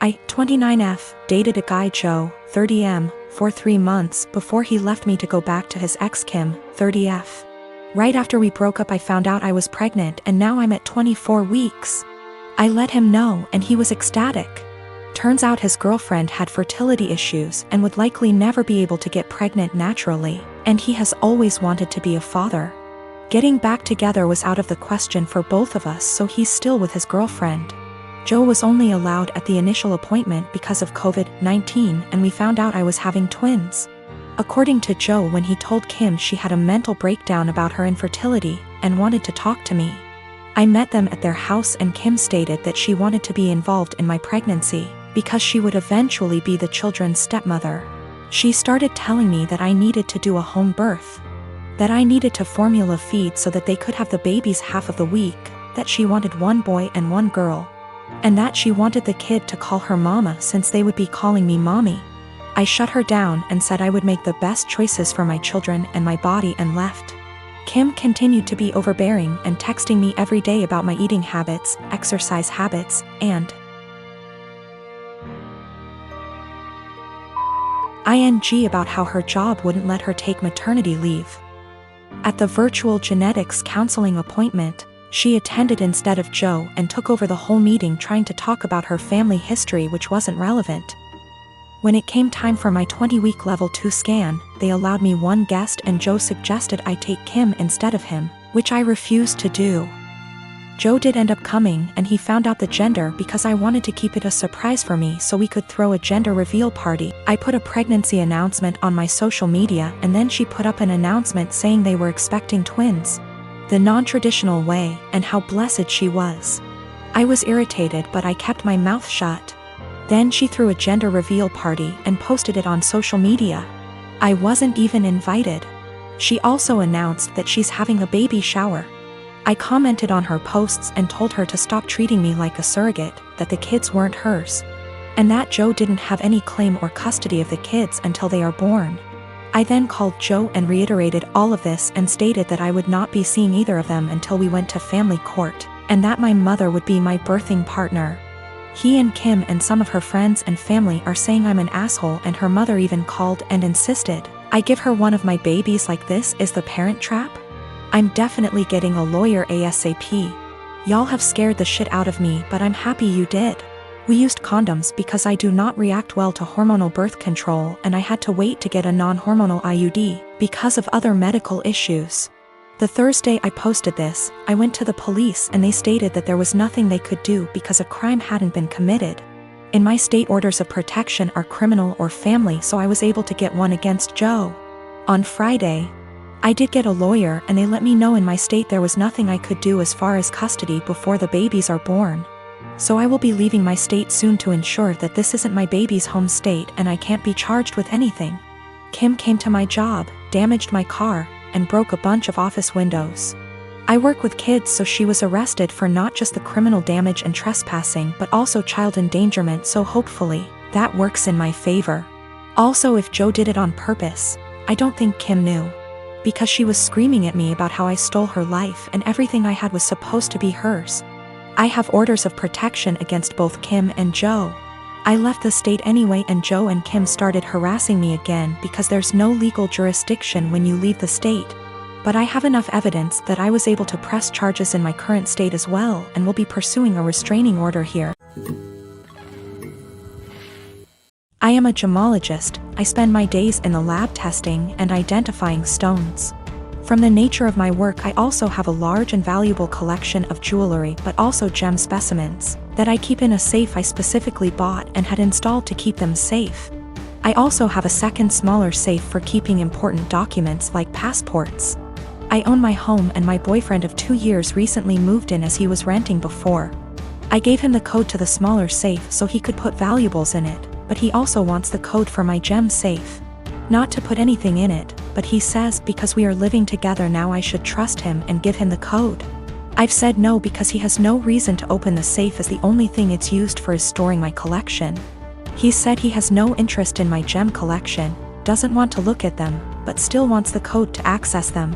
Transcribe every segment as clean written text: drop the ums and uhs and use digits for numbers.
I, 29F, dated a guy Joe, 30M, for 3 months before he left me to go back to his ex Kim, 30F. Right after we broke up I found out I was pregnant and now I'm at 24 weeks. I let him know and he was ecstatic. Turns out his girlfriend had fertility issues and would likely never be able to get pregnant naturally, and he has always wanted to be a father. Getting back together was out of the question for both of us, so he's still with his girlfriend. Joe was only allowed at the initial appointment because of COVID-19, and we found out I was having twins. According to Joe, when he told Kim, she had a mental breakdown about her infertility and wanted to talk to me. I met them at their house and Kim stated that she wanted to be involved in my pregnancy because she would eventually be the children's stepmother. She started telling me that I needed to do a home birth, that I needed to formula feed so that they could have the babies half of the week, that she wanted 1 boy and 1 girl, and that she wanted the kid to call her mama since they would be calling me mommy. I shut her down and said I would make the best choices for my children and my body and left. Kim continued to be overbearing and texting me every day about my eating habits, exercise habits, and ing about how her job wouldn't let her take maternity leave. At the virtual genetics counseling appointment, she attended instead of Joe and took over the whole meeting trying to talk about her family history, which wasn't relevant. When it came time for my 20-week level 2 scan, they allowed me 1 guest and Joe suggested I take Kim instead of him, which I refused to do. Joe did end up coming and he found out the gender because I wanted to keep it a surprise for me so we could throw a gender reveal party. I put a pregnancy announcement on my social media and then she put up an announcement saying they were expecting twins, the non-traditional way, and how blessed she was. I was irritated but I kept my mouth shut. Then she threw a gender reveal party and posted it on social media. I wasn't even invited. She also announced that she's having a baby shower. I commented on her posts and told her to stop treating me like a surrogate, that the kids weren't hers, and that Joe didn't have any claim or custody of the kids until they are born. I then called Joe and reiterated all of this and stated that I would not be seeing either of them until we went to family court, and that my mother would be my birthing partner. He and Kim and some of her friends and family are saying I'm an asshole, and her mother even called and insisted I give her one of my babies. Like, this is the Parent Trap? I'm definitely getting a lawyer ASAP. Y'all have scared the shit out of me, but I'm happy you did. We used condoms because I do not react well to hormonal birth control, and I had to wait to get a non-hormonal IUD because of other medical issues. The Thursday I posted this, I went to the police and they stated that there was nothing they could do because a crime hadn't been committed. In my state, orders of protection are criminal or family, so I was able to get one against Joe. On Friday, I did get a lawyer and they let me know in my state there was nothing I could do as far as custody before the babies are born. So I will be leaving my state soon to ensure that this isn't my baby's home state and I can't be charged with anything. Kim came to my job, damaged my car, and broke a bunch of office windows. I work with kids, so she was arrested for not just the criminal damage and trespassing but also child endangerment, so hopefully that works in my favor. Also, if Joe did it on purpose, I don't think Kim knew, because she was screaming at me about how I stole her life and everything I had was supposed to be hers. I have orders of protection against both Kim and Joe. I left the state anyway and Joe and Kim started harassing me again because there's no legal jurisdiction when you leave the state. But I have enough evidence that I was able to press charges in my current state as well and will be pursuing a restraining order here. I am a gemologist. I spend my days in the lab testing and identifying stones. From the nature of my work, I also have a large and valuable collection of jewelry but also gem specimens that I keep in a safe I specifically bought and had installed to keep them safe. I also have a second smaller safe for keeping important documents like passports. I own my home and my boyfriend of 2 years recently moved in as he was renting before. I gave him the code to the smaller safe so he could put valuables in it, but he also wants the code for my gem safe. Not to put anything in it, but he says because we are living together now I should trust him and give him the code. I've said no because he has no reason to open the safe as the only thing it's used for is storing my collection. He said he has no interest in my gem collection, doesn't want to look at them, but still wants the code to access them.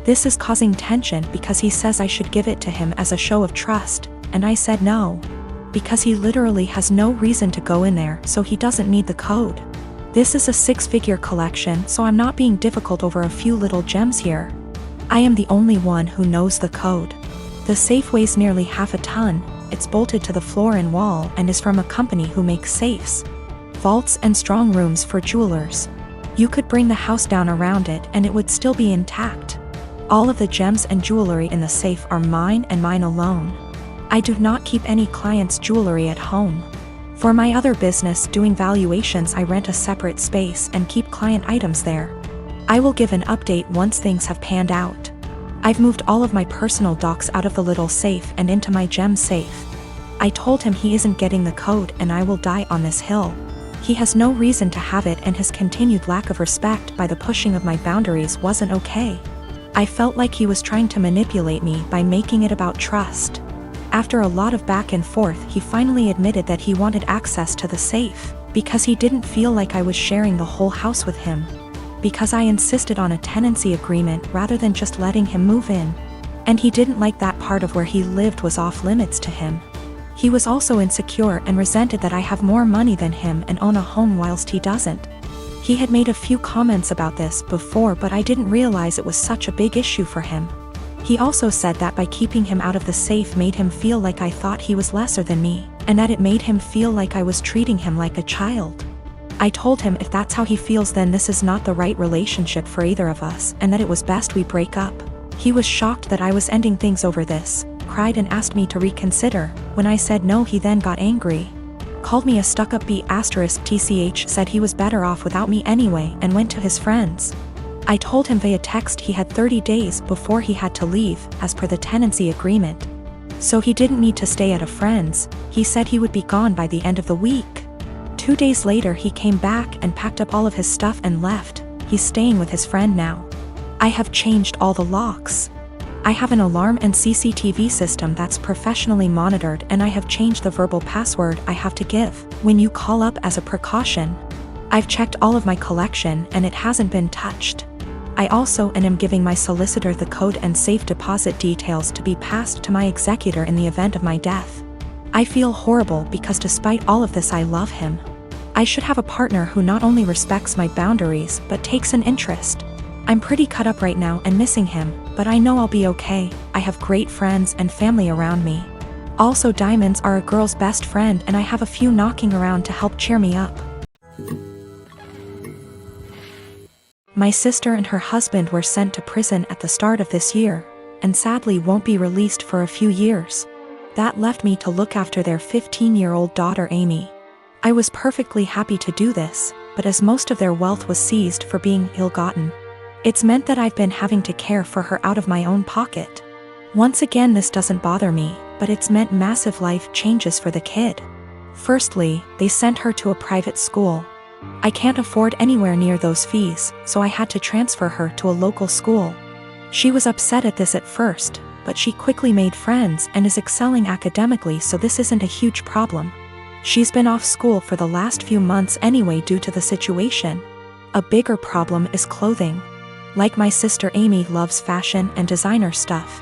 This is causing tension because he says I should give it to him as a show of trust, and I said no. because he literally has no reason to go in there, so he doesn't need the code. This is a 6-figure collection, so I'm not being difficult over a few little gems here. I am the only one who knows the code. The safe weighs nearly half a ton, it's bolted to the floor and wall and is from a company who makes safes, vaults and strong rooms for jewelers. You could bring the house down around it and it would still be intact. All of the gems and jewelry in the safe are mine and mine alone. I do not keep any clients' jewelry at home. For my other business doing valuations, I rent a separate space and keep client items there. I will give an update once things have panned out. I've moved all of my personal docs out of the little safe and into my gem safe. I told him he isn't getting the code and I will die on this hill. He has no reason to have it, and his continued lack of respect by the pushing of my boundaries wasn't okay. I felt like he was trying to manipulate me by making it about trust. After a lot of back and forth, he finally admitted that he wanted access to the safe, because he didn't feel like I was sharing the whole house with him. Because I insisted on a tenancy agreement rather than just letting him move in. And he didn't like that part of where he lived was off limits to him. He was also insecure and resented that I have more money than him and own a home whilst he doesn't. He had made a few comments about this before, but I didn't realize it was such a big issue for him. He also said that by keeping him out of the safe made him feel like I thought he was lesser than me, and that it made him feel like I was treating him like a child. I told him if that's how he feels, then this is not the right relationship for either of us, and that it was best we break up. He was shocked that I was ending things over this, cried and asked me to reconsider. When I said no, he then got angry. Called me a stuck-up B*TCH, said he was better off without me anyway, and went to his friends. I told him via text he had 30 days before he had to leave, as per the tenancy agreement. So he didn't need to stay at a friend's. He said he would be gone by the end of the week. 2 days later he came back and packed up all of his stuff and left. He's staying with his friend now. I have changed all the locks. I have an alarm and CCTV system that's professionally monitored, and I have changed the verbal password I have to give when you call up as a precaution. I've checked all of my collection and it hasn't been touched. I also am giving my solicitor the code and safe deposit details to be passed to my executor in the event of my death. I feel horrible because despite all of this I love him. I should have a partner who not only respects my boundaries but takes an interest. I'm pretty cut up right now and missing him, but I know I'll be okay. I have great friends and family around me. Also, diamonds are a girl's best friend, and I have a few knocking around to help cheer me up. My sister and her husband were sent to prison at the start of this year, and sadly won't be released for a few years. That left me to look after their 15-year-old daughter Amy. I was perfectly happy to do this, but as most of their wealth was seized for being ill-gotten, it's meant that I've been having to care for her out of my own pocket. Once again, this doesn't bother me, but it's meant massive life changes for the kid. Firstly, they sent her to a private school. I can't afford anywhere near those fees, so I had to transfer her to a local school. She was upset at this at first, but she quickly made friends and is excelling academically, so this isn't a huge problem. She's been off school for the last few months anyway due to the situation. A bigger problem is clothing. Like my sister, Amy loves fashion and designer stuff.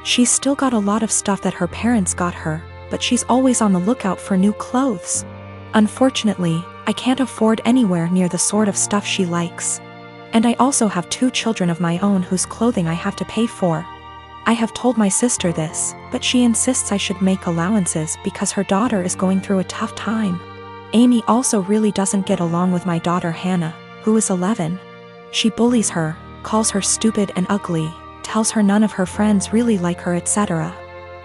She's still got a lot of stuff that her parents got her, but she's always on the lookout for new clothes. Unfortunately, I can't afford anywhere near the sort of stuff she likes. And I also have 2 children of my own whose clothing I have to pay for. I have told my sister this, but she insists I should make allowances because her daughter is going through a tough time. Amy also really doesn't get along with my daughter Hannah, who is 11. She bullies her, calls her stupid and ugly, tells her none of her friends really like her, etc.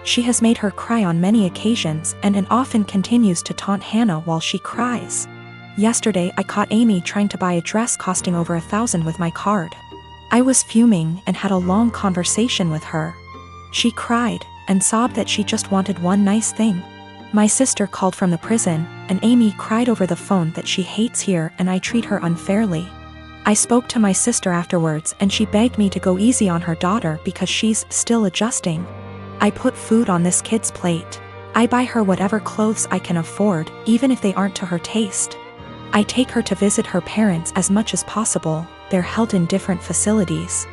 She has made her cry on many occasions and often continues to taunt Hannah while she cries. Yesterday I caught Amy trying to buy a dress costing over $1,000 with my card. I was fuming and had a long conversation with her. She cried and sobbed that she just wanted one nice thing. My sister called from the prison, and Amy cried over the phone that she hates here and I treat her unfairly. I spoke to my sister afterwards and she begged me to go easy on her daughter because she's still adjusting. I put food on this kid's plate. I buy her whatever clothes I can afford, even if they aren't to her taste. I take her to visit her parents as much as possible. They're held in different facilities.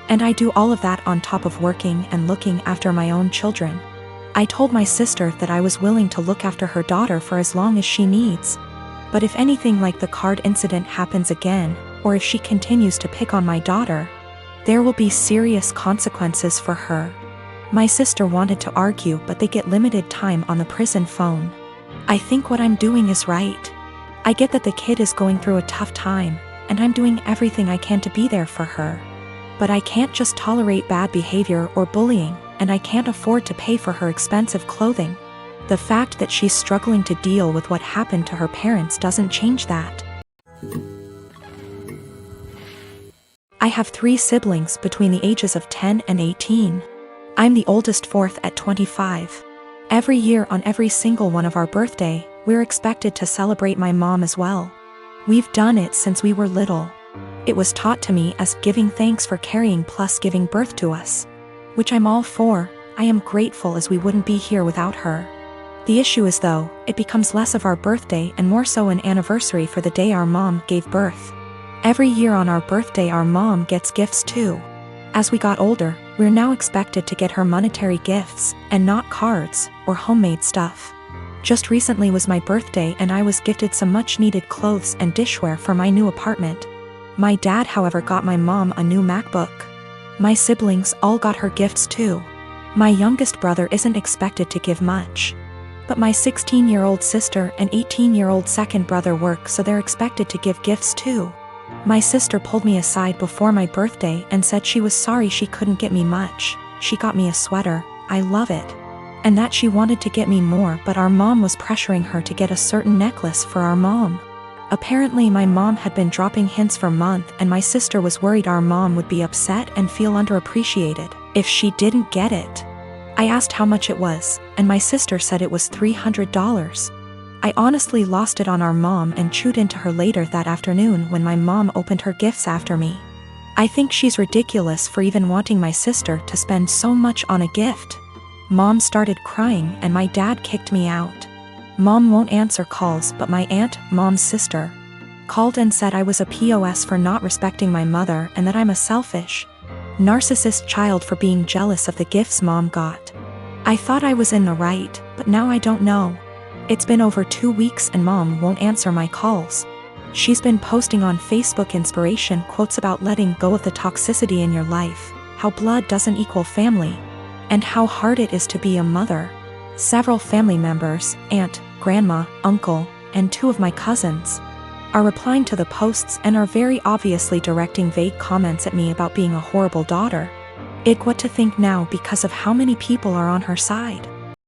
And I do all of that on top of working and looking after my own children. I told my sister that I was willing to look after her daughter for as long as she needs. But if anything like the card incident happens again, or if she continues to pick on my daughter, there will be serious consequences for her. My sister wanted to argue, but they get limited time on the prison phone. I think what I'm doing is right. I get that the kid is going through a tough time, and I'm doing everything I can to be there for her. But I can't just tolerate bad behavior or bullying, and I can't afford to pay for her expensive clothing. The fact that she's struggling to deal with what happened to her parents doesn't change that. I have 3 siblings between the ages of 10 and 18. I'm the oldest, fourth at 25. Every year on every single one of our birthday, we're expected to celebrate my mom as well. We've done it since we were little. It was taught to me as giving thanks for carrying plus giving birth to us, which I'm all for. I am grateful, as we wouldn't be here without her. The issue is, though, it becomes less of our birthday and more so an anniversary for the day our mom gave birth. Every year on our birthday our mom gets gifts too. As we got older, we're now expected to get her monetary gifts, and not cards or homemade stuff. Just recently was my birthday and I was gifted some much needed clothes and dishware for my new apartment. My dad, however, got my mom a new MacBook. My siblings all got her gifts too. My youngest brother isn't expected to give much. But my 16-year-old sister and 18-year-old second brother work, so they're expected to give gifts too. My sister pulled me aside before my birthday and said she was sorry she couldn't get me much. She got me a sweater, I love it. And that she wanted to get me more, but our mom was pressuring her to get a certain necklace for our mom. Apparently my mom had been dropping hints for months, and my sister was worried our mom would be upset and feel underappreciated if she didn't get it. I asked how much it was, and my sister said it was $300. I honestly lost it on our mom and chewed into her later that afternoon when my mom opened her gifts after me. I think she's ridiculous for even wanting my sister to spend so much on a gift. Mom started crying and my dad kicked me out. Mom won't answer calls, but my aunt, mom's sister, called and said I was a POS for not respecting my mother and that I'm a selfish, narcissist child for being jealous of the gifts mom got. I thought I was in the right, but now I don't know. It's been over 2 weeks and mom won't answer my calls. She's been posting on Facebook inspiration quotes about letting go of the toxicity in your life, how blood doesn't equal family, and how hard it is to be a mother. Several family members, aunt, grandma, uncle, and 2 of my cousins, are replying to the posts and are very obviously directing vague comments at me about being a horrible daughter. What to think now because of how many people are on her side.